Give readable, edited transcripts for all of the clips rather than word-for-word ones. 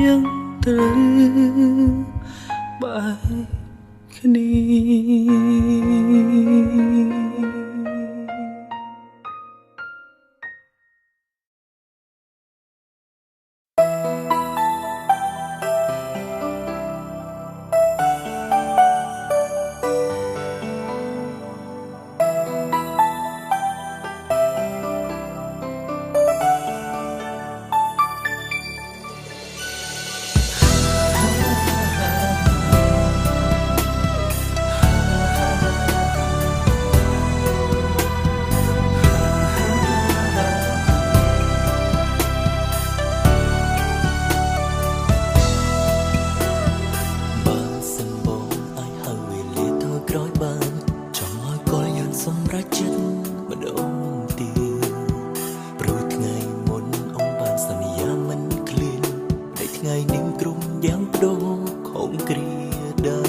យើងត្រូវបែកគ្នាសម្រាប់ចិត្តម្ដងទៀតព្រោះថ្ងៃមុនអូនបានសន្យាមិនឃ្លានតែថ្ងៃនេះទ្រង់យ៉ាងបដូរខំគ្រាដើ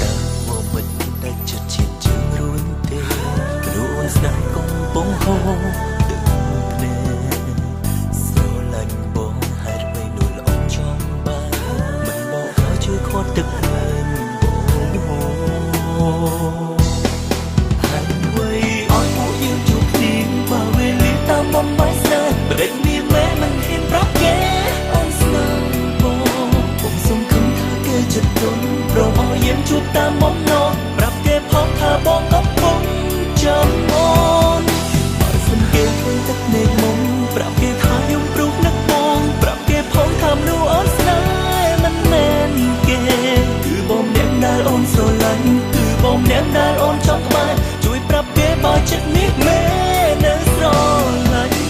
តាមមកមិនដែលចិត្តជាជើងរួនទេមនុស្សអូនស្នេហ៍កំពុងហូរទឹកភ្នែកស្រឡាញ់បងហេតុអ្វីនោះល្អចង់បានមិនមកហើយជួយខាត់ទឹកភ្នែកបងបំបីស្នេហ៍បដិញ្ញាមែនមិនហ៊ានប្រាប់គេអូនស្នេហ៍បងសុំខំថាគេចិត្តទុនព្រមឲ្យយើងជួបតាមបំណងប្រាប់គេផងថាបងកំពុងចាំអូនបើសិនគេឃើញទឹកភ្នែកមុំប្រាប់គេថាខ្ញុំព្រុសនឹកបងប្រាប់គេផងថាមនុស្សអូនស្នេហ៍មិនមែនគេគឺបងម្នាក់ដែលអូនស្រឡាញ់គឺបងម្នាក់ដែលអូនចង់ក្បែរជួយប្រាប់គេបើចិត្តនេះមែននៅស្រឡាញ់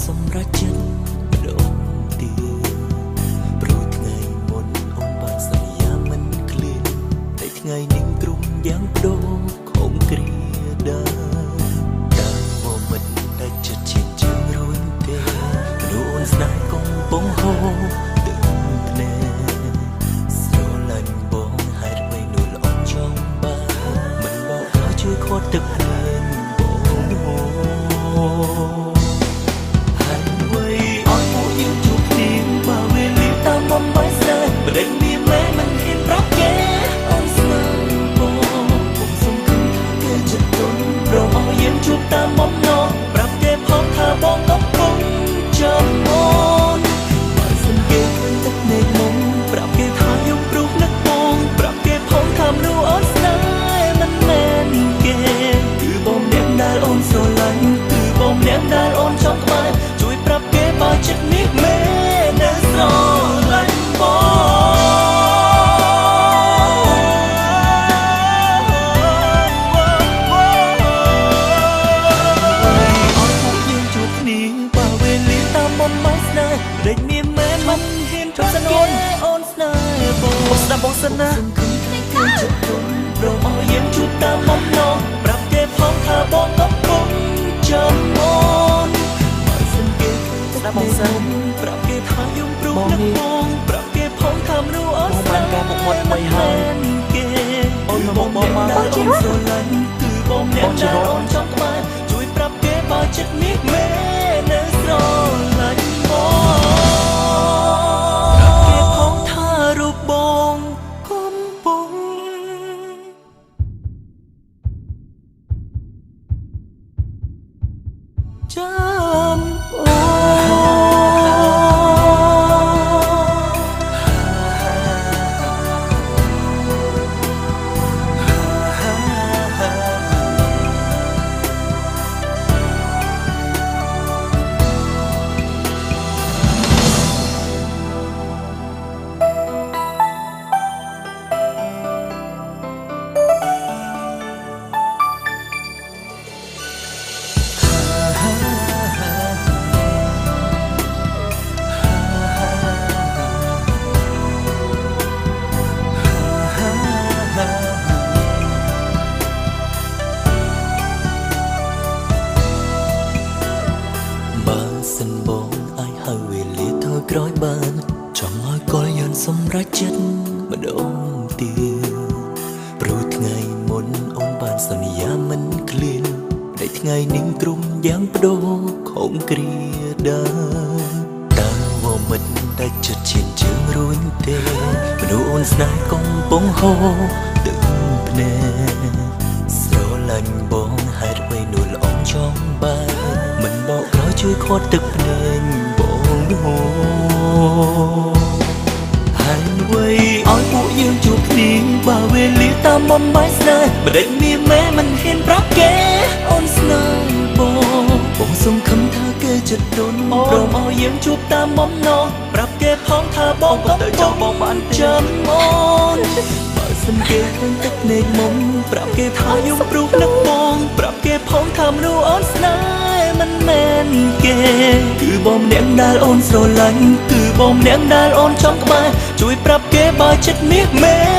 សម្រាប់ចិត្តម្ដងទៀតព្រោះថ្ងៃមុនអូនបានសន្យាមិនឃ្លានតែថ្ងៃនេះទ្រង់យ៉ាងបដូរខំគ្រាដើតាមមកមិនដែលចិត្តជាជើងរួនទេមនុស្សអូនស្នេហ៍កំពុងហូរទឹកភ្នែកស្រឡាញ់បងហេតុអ្វីនោះល្អចង់បានមិនមកហើយជួយខាត់ទឹកភ្នែកបងបំបីស្នេហ៍បដិញ្ញាមែនមិនហ៊ានប្រាប់គេអូនស្នេហ៍បងសុំខំថាគេចិត្តទុនព្រមឲ្យយើងជួបតាមបំណងប្រាប់គេផងថាបងកំពុងចាំអូនបើសិនគេឃើញទឹកភ្នែកមុំប្រាប់គេថាខ្ញុំព្រុសនឹកបងប្រាប់គេផងថាមនុស្សអូនស្នេហ៍មិនមែនគេគឺបងម្នាក់ដែលអូនស្រឡាញ់គឺបងម្នាក់ដែលអូនចង់ក្បែរជួយប្រាប់គេបើចិត្តនេះមែននៅស្រឡាញ់ដេកមានមែនមិនហ៊ានចូលស្នូនអូនស្នេហ៍បងស្ដាប់បងសិនណាខ្ញុំចិត្តទុនព្រមឲ្យយើងជួបតាមបំណងប្រាប់គេផងថាបងកំពុងចាំអូនបើសិនគេស្ដាប់បងសិនប្រាប់គេថាខ្ញុំព្រុសនឹកបងប្រាប់គេផងថាមនុស្សអូនស្នេហ៍បានការមកថ្មីហើយគេអូនមកបងជារត់ស្រឡាញ់គឺបងអ្នកដែលអូនចង់ក្បែរជួយប្រាប់គេបើចិត្តនេះមែននៅស្រឡាញ់ចាំអូ ថ្ងៃនេះទ្រង់យ៉ាងបដូរខំគ្រាដើតើវមិនតែចិត្តជាជើងរួញទេមនុស្សអូនស្នេហ៍កំពុងហូរទឹកភ្នែកស្រឡាញ់បងហេតុអ្វីនួនល្អចង់បែកមិនបោកក្រោយជួយខាត់ទឹកភ្នែកបងហូរហើយអ្វីឲ្យពួកយើងជួបគ្នាបើវេលាតាមបំបាយស្នេហ៍ម្ដេចមានម៉ែមិនហ៊ានប្រាប់គេអូនស្នេហ៍បងសង្ឃឹមថាគេចិត្តទន់ព្រមឲ្យយើងជួបតាមបំណងប្រាប់គេផងថាបងក៏ទៅចង់បងបានចាំអូនបើសិនគេឃើញទឹកភ្នែកមុំប្រាប់គេថាយំព្រោះនឹកបងប្រាប់គេផងថាមនុស្សអូនស្នេហ៍មិនមែនគេគឺបងម្នាក់ដែលអូនស្រឡាញ់គឺបងម្នាក់ដែលអូនចង់ក្បែរជួយប្រាប់គេបើចិត្តមាសមែន